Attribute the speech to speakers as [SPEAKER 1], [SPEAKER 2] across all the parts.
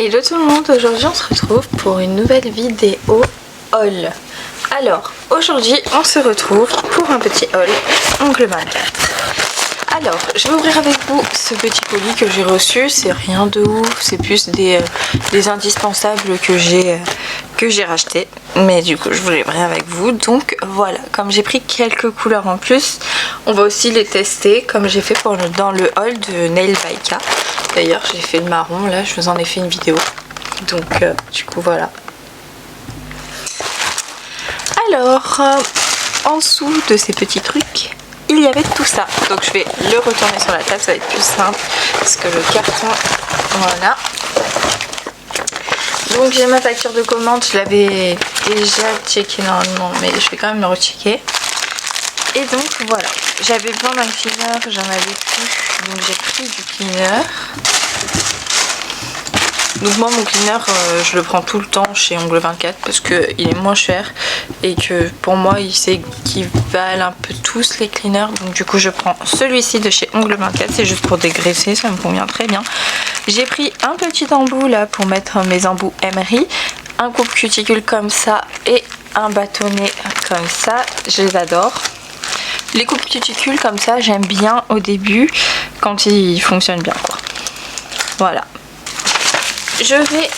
[SPEAKER 1] Hello tout le monde, aujourd'hui on se retrouve pour une nouvelle vidéo haul. Alors aujourd'hui on se retrouve pour un petit haul Ongle 24. Alors je vais ouvrir avec vous ce petit colis que j'ai reçu, c'est rien de ouf, c'est plus des indispensables que j'ai racheté. Mais du coup je voulais ouvrir avec vous, donc voilà, comme j'ai pris quelques couleurs en plus, on va aussi les tester comme j'ai fait dans le haul de Nail by K. D'ailleurs j'ai fait le marron, là je vous en ai fait une vidéo, donc du coup voilà. Alors en dessous de ces petits trucs il y avait tout ça, donc je vais le retourner sur la table, ça va être plus simple parce que le carton, voilà. Donc j'ai ma facture de commande, je l'avais déjà checké normalement, mais je vais quand même le rechecker. Et donc voilà, j'avais besoin d'un cleaner, j'en avais plus, donc j'ai pris du cleaner. Donc moi mon cleaner je le prends tout le temps chez Ongle 24 parce qu'il est moins cher et que pour moi il s'équivalent un peu tous les cleaners. Donc du coup je prends celui-ci de chez Ongle 24, c'est juste pour dégraisser, ça me convient très bien. J'ai pris un petit embout là pour mettre mes embouts Emery, un coupe cuticule comme ça et un bâtonnet comme ça, je les adore. Les coupes cuticules comme ça j'aime bien au début quand ils fonctionnent bien quoi. Voilà. Je vais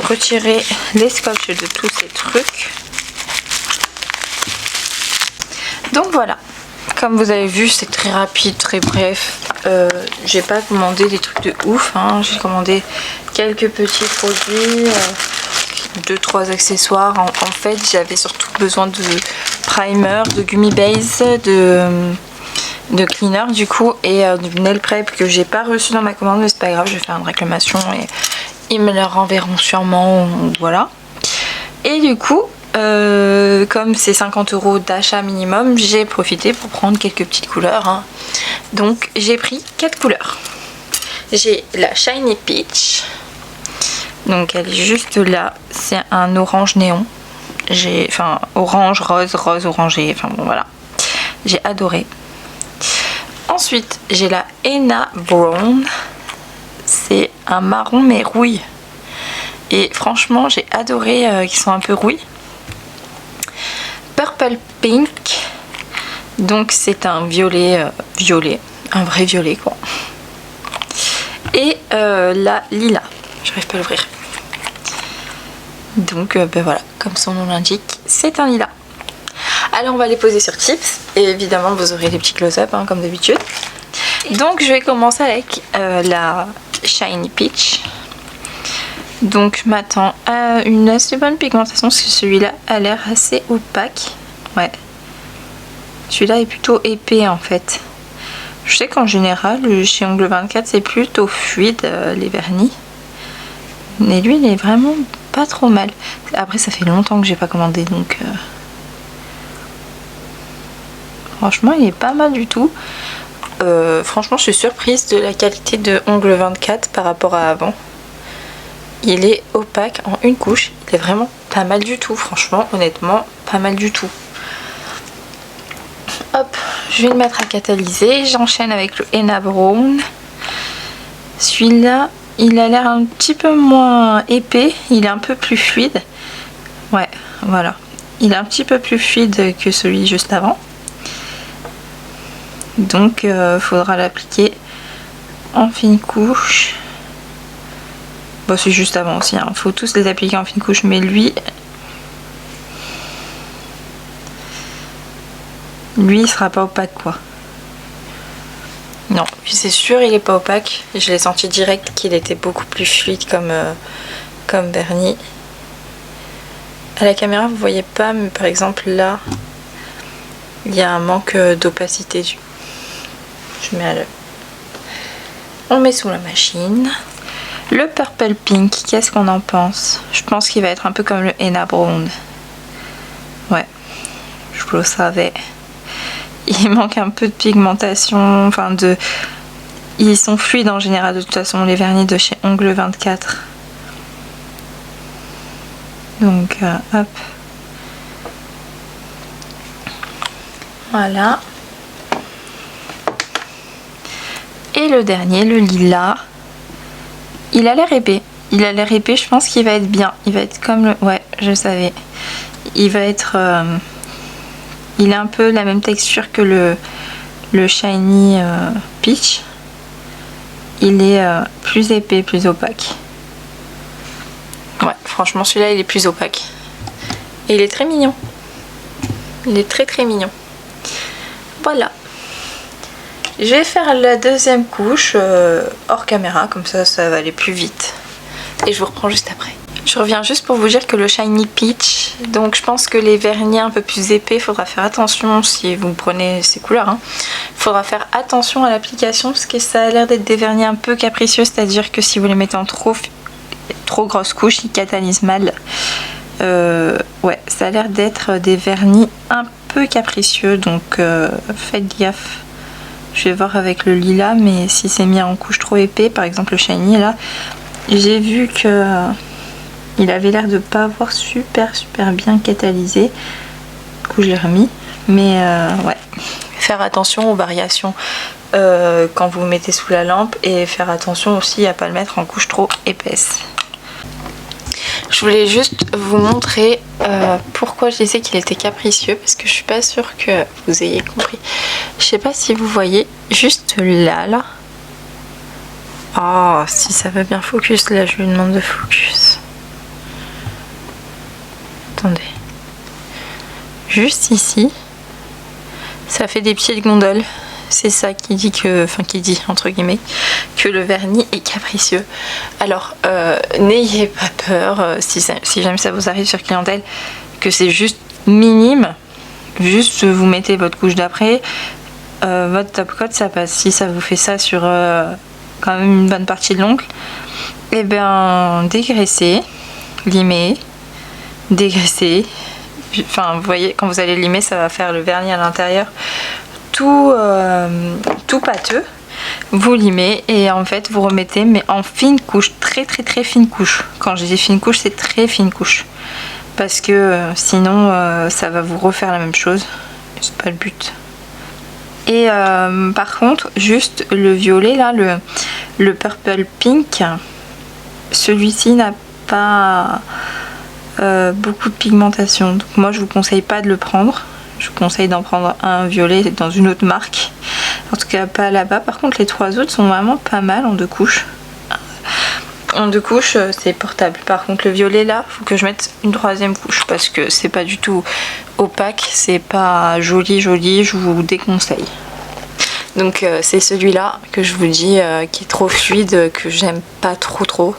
[SPEAKER 1] retirer les scotch de tous ces trucs. Donc voilà, comme vous avez vu c'est très rapide, très bref. J'ai pas commandé des trucs de ouf, hein. J'ai commandé quelques petits produits, 2-3 accessoires. En fait j'avais surtout besoin de primer, de gummy base, de cleaner du coup et du nail prep que j'ai pas reçu dans ma commande, mais c'est pas grave, je vais faire une réclamation et ils me le renverront sûrement, voilà. Et du coup comme c'est 50 € d'achat minimum, j'ai profité pour prendre quelques petites couleurs, hein. Donc j'ai pris 4 couleurs. J'ai la Shiny Peach, donc elle est juste là, c'est un orange néon, enfin orange, rose, orangé, enfin bon voilà, j'ai adoré. Ensuite j'ai la Henna Brown, c'est un marron mais rouille et franchement j'ai adoré qu'ils sont un peu rouilles. Purple Pink, donc c'est un violet, un vrai violet quoi. Et la Lila, j'arrive pas à l'ouvrir, donc ben voilà, comme son nom l'indique, c'est un lilas. Alors on va les poser sur Tips et évidemment vous aurez les petits close-up hein, comme d'habitude. Donc je vais commencer avec la Shiny Peach. Donc je m'attends à une assez bonne pigmentation parce que celui-là a l'air assez opaque. Ouais. Celui-là est plutôt épais en fait. Je sais qu'en général chez Ongle 24 c'est plutôt fluide les vernis. Mais lui il est vraiment pas trop mal. Après ça fait longtemps que j'ai pas commandé donc... Franchement il est pas mal du tout. Franchement je suis surprise de la qualité de Ongle 24 par rapport à avant. Il est opaque en une couche, il est vraiment pas mal du tout, franchement honnêtement pas mal du tout. Hop, je vais le mettre à catalyser, j'enchaîne avec le Henna Brown. Celui-là il a l'air un petit peu moins épais, il est un peu plus fluide. Ouais voilà, il est un petit peu plus fluide que celui juste avant. Donc faudra l'appliquer en fine couche. Bon c'est juste avant aussi, hein. Faut tous les appliquer en fine couche, mais lui il sera pas opaque quoi. Non, c'est sûr il est pas opaque, je l'ai senti direct qu'il était beaucoup plus fluide comme vernis. À la caméra vous voyez pas, mais par exemple là il y a un manque d'opacité. Je mets on met sous la machine. Le Purple Pink, qu'est-ce qu'on en pense? Je pense qu'il va être un peu comme le Henna Brown. Ouais, je le savais. Il manque un peu de pigmentation, enfin de... Ils sont fluides en général de toute façon les vernis de chez Ongle 24. Donc hop. Voilà. Et le dernier, le lilas. Il a l'air épais. il a l'air épais, je pense qu'il va être bien. Il va être comme le... Ouais, je savais. Il va être... il a un peu la même texture que le Shiny Peach. Il est plus épais, plus opaque. Ouais, franchement celui-là il est plus opaque. Et il est très mignon. Il est très mignon. Voilà. Je vais faire la deuxième couche hors caméra, comme ça va aller plus vite. Et je vous reprends juste après. Je reviens juste pour vous dire que le Shiny Peach, donc je pense que les vernis un peu plus épais, il faudra faire attention si vous prenez ces couleurs. Hein. Il faudra faire attention à l'application parce que ça a l'air d'être des vernis un peu capricieux, c'est-à-dire que si vous les mettez en trop grosses couches, ils catalysent mal. Ouais, ça a l'air d'être des vernis un peu capricieux, donc faites gaffe. Je vais voir avec le lilas, mais si c'est mis en couche trop épais, par exemple le Shiny là, j'ai vu que il avait l'air de pas avoir super bien catalysé. Du coup je l'ai remis, mais ouais. Faire attention aux variations quand vous mettez sous la lampe et faire attention aussi à pas le mettre en couche trop épaisse. Je voulais juste vous montrer pourquoi je disais qu'il était capricieux, parce que je suis pas sûre que vous ayez compris. Je sais pas si vous voyez juste là. Oh, si ça va bien focus, là je lui demande de focus. Attendez. Juste ici, ça fait des pieds de gondole. C'est ça qui dit que, enfin qui dit entre guillemets, que le vernis est capricieux. Alors n'ayez pas peur si jamais ça vous arrive sur clientèle, que c'est juste minime. Juste vous mettez votre couche d'après, votre top coat ça passe. Si ça vous fait ça sur quand même une bonne partie de l'ongle, et bien dégraissez, limez, dégraissez. Enfin vous voyez, quand vous allez limer, ça va faire le vernis à l'intérieur tout pâteux. Vous limez et en fait vous remettez, mais en fine couche, très fine couche. Quand je dis fine couche, c'est très fine couche, parce que sinon ça va vous refaire la même chose, c'est pas le but. Et par contre, juste le violet là, le purple pink, celui-ci n'a pas beaucoup de pigmentation, donc moi je vous conseille pas de le prendre. Je vous conseille d'en prendre un violet dans une autre marque, en tout cas pas là-bas. Par contre les trois autres sont vraiment pas mal en 2 couches. En 2 couches c'est portable. Par contre le violet là, faut que je mette une 3e couche parce que c'est pas du tout opaque, c'est pas joli, je vous déconseille. Donc c'est celui-là que je vous dis qui est trop fluide, que j'aime pas trop.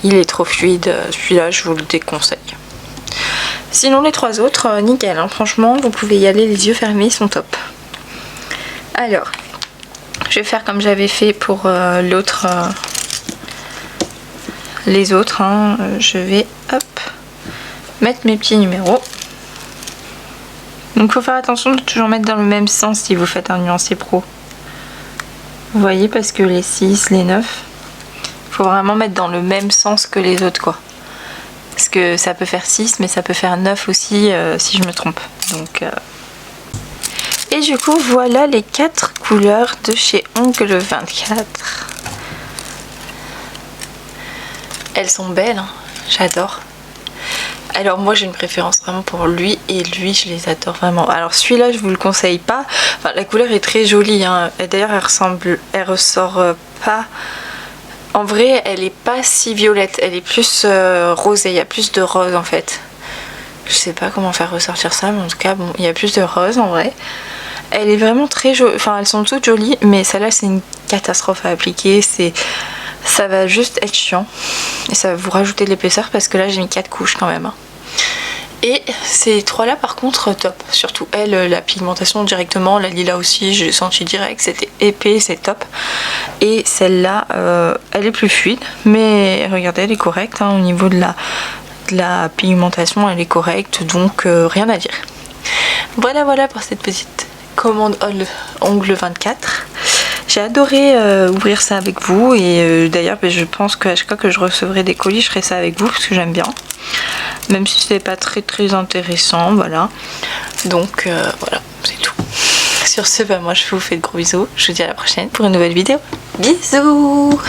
[SPEAKER 1] Il est trop fluide, celui-là je vous le déconseille. Sinon les 3 autres, nickel, hein. Franchement vous pouvez y aller les yeux fermés, ils sont top. Alors, je vais faire comme j'avais fait pour l'autre, les autres, hein. Je vais hop mettre mes petits numéros. Donc il faut faire attention de toujours mettre dans le même sens si vous faites un nuancier pro. Vous voyez, parce que les 6, les 9, il faut vraiment mettre dans le même sens que les autres quoi. Parce que ça peut faire 6 mais ça peut faire 9 aussi si je me trompe. Donc, et du coup voilà les 4 couleurs de chez Ongle 24. Elles sont belles, hein. J'adore. Alors moi j'ai une préférence vraiment pour lui, et lui je les adore vraiment. Alors celui-là je vous le conseille pas. Enfin, la couleur est très jolie, hein. D'ailleurs elle ressort pas. En vrai, elle est pas si violette, elle est plus rosée, il y a plus de rose en fait. Je sais pas comment faire ressortir ça, mais en tout cas, bon, il y a plus de rose en vrai. Elle est vraiment très jolie, enfin elles sont toutes jolies, mais celle-là c'est une catastrophe à appliquer, ça va juste être chiant. Et ça va vous rajouter de l'épaisseur parce que là j'ai mis 4 couches quand même. Hein. Et ces 3 là par contre top, surtout elle, la pigmentation directement, la lilas aussi, j'ai senti direct, c'était épais, c'est top. Et celle-là, elle est plus fluide, mais regardez, elle est correcte, hein, au niveau de la pigmentation, elle est correcte, donc rien à dire. Voilà pour cette petite commande Ongle 24. J'ai adoré ouvrir ça avec vous, et d'ailleurs je pense qu'à chaque fois que je recevrai des colis, je ferai ça avec vous parce que j'aime bien. Même si c'est pas très intéressant, voilà. Donc voilà, c'est tout. Sur ce, moi je vous fais de gros bisous. Je vous dis à la prochaine pour une nouvelle vidéo. Bisous!